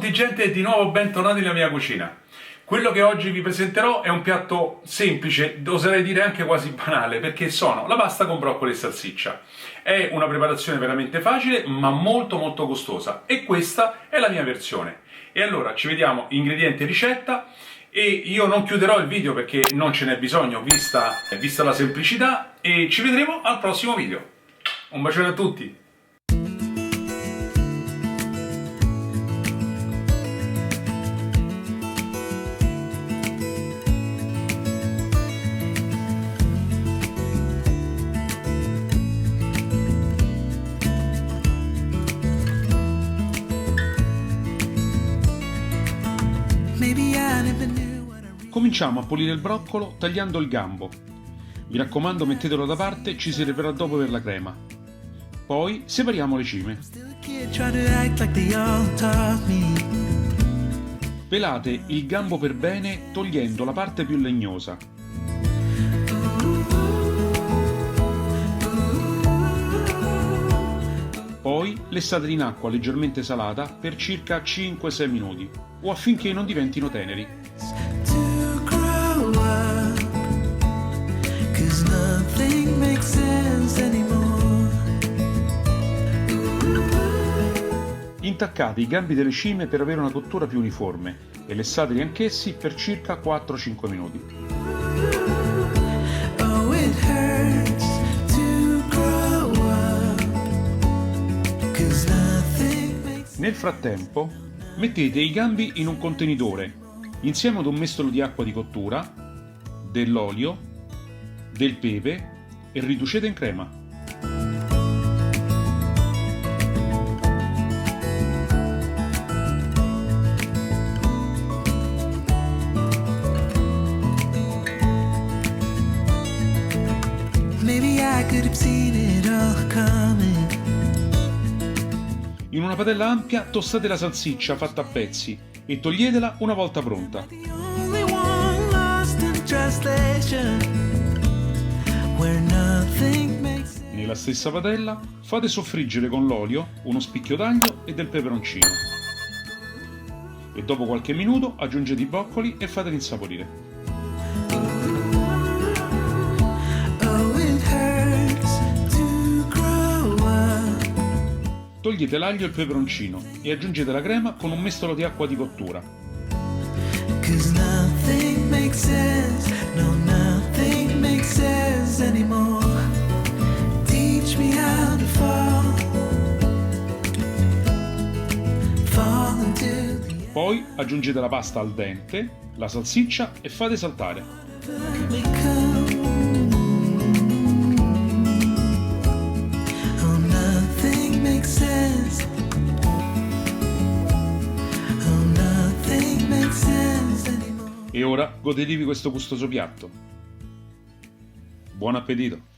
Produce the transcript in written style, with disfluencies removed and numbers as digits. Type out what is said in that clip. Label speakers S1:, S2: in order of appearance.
S1: tutti gente e di nuovo bentornati nella mia cucina. Quello che oggi vi presenterò è un piatto semplice, oserei dire anche quasi banale, perché sono la pasta con broccoli e salsiccia. È una preparazione veramente facile ma molto costosa e questa è la mia versione. E allora ci vediamo ingredienti e ricetta e io non chiuderò il video perché non ce n'è bisogno vista la semplicità e ci vedremo al prossimo video. Un bacione a tutti!
S2: Cominciamo a pulire il broccolo tagliando il gambo. Mi raccomando, mettetelo da parte, ci servirà dopo per la crema. Poi separiamo le cime. Pelate il gambo per bene togliendo la parte più legnosa. Poi lessate in acqua leggermente salata per circa 5-6 minuti o affinché non diventino teneri. Intaccate i gambi delle cime per avere una cottura più uniforme e lessateli anch'essi per circa 4-5 minuti. Nel frattempo mettete i gambi in un contenitore insieme ad un mestolo di acqua di cottura, dell'olio, del pepe e riducete in crema. In una padella ampia tostate la salsiccia fatta a pezzi e toglietela una volta pronta. Nella stessa padella fate soffriggere con l'olio uno spicchio d'aglio e del peperoncino. E dopo qualche minuto aggiungete i broccoli e fateli insaporire. Togliete l'aglio e il peperoncino e aggiungete la crema con un mestolo di acqua di cottura. Poi aggiungete la pasta al dente, la salsiccia e fate saltare. E ora godetevi questo gustoso piatto. Buon appetito!